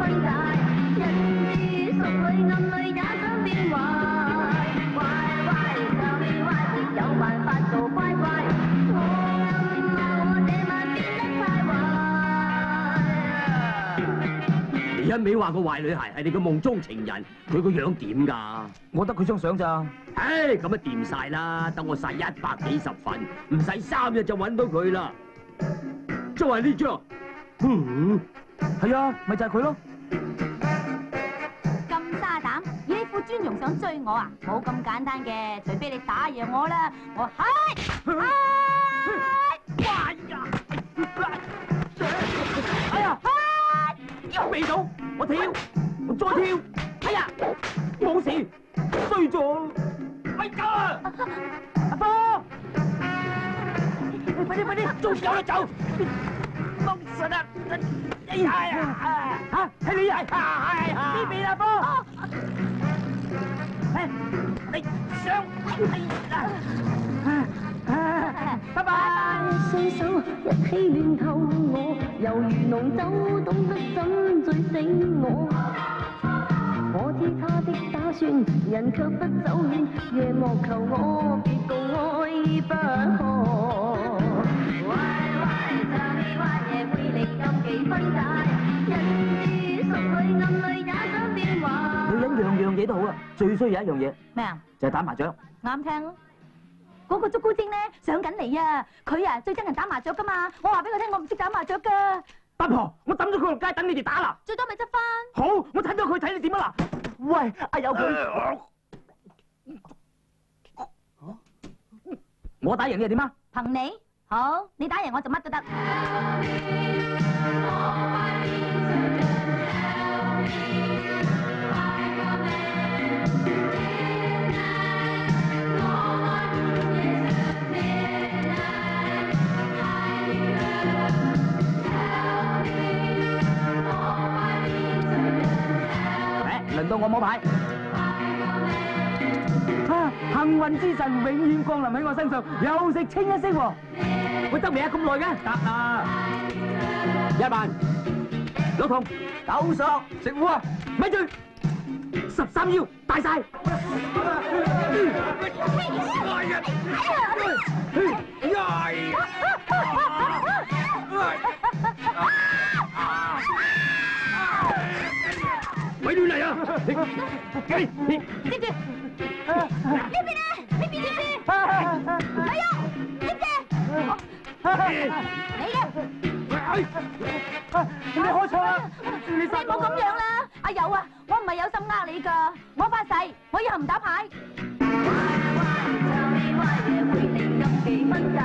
分解，人之熟裏暗裏也想變壞，壞壞就變壞，別有辦法做乖乖。我暗罵我這晚變得太壞。你一味話個壞女孩係你個夢中情人，佢個樣點㗎？我得佢張相咋？唉，咁啊掂晒啦，等我殺140份，唔使3日就揾到佢啦。就係呢張。係啊，咪就係佢咯。咁沙膽，以你副尊容想追我啊？冇咁簡單嘅，除非你打贏我啦。我係哎呀！哎呀！未到，我跳，我再跳。哎呀，冇事，衰咗。咪走啊！阿波，你快啲，仲有得走。冇實啊！哎呀！嚇，係你係呢邊啊，波。你上，拜拜。雙手一起亂透我，猶如濃酒懂得怎醉醒我。我知他的打算，人卻不走遠，夜幕求我別共愛不可。歪就你歪夜背離禁忌分解，人之熟裏暗裏也想變壞。女人樣樣嘢都好啊，最需要一樣嘢咩啊？就係打麻雀。啱聽。嗰個竹姑精咧上緊嚟啊！佢啊最憎人打麻雀噶嘛，我話俾佢聽我唔識打麻雀噶。八婆，我抌咗佢落街等你哋打啦。最多咪執翻。好，我睇到佢睇你點啊嗱。喂，阿友佢，我打贏你係點啊？憑你好，你打贏我就乜都得。輪到我摸牌。幸運之神永遠降臨喺我身上，又食清一色喎。喂，得未啊？咁耐嘅？得啦。1萬，老同9索，食糊啊！咪住，13腰，大晒。咪亂嚟啊！你接住，呢邊啊，呢邊接住，係啊，接住，你嘅，你開錯啦！你唔好咁樣啦，阿友啊，我唔係有心呃你㗎，我發誓，我以後唔打牌。歪就你歪夜背離禁忌分解。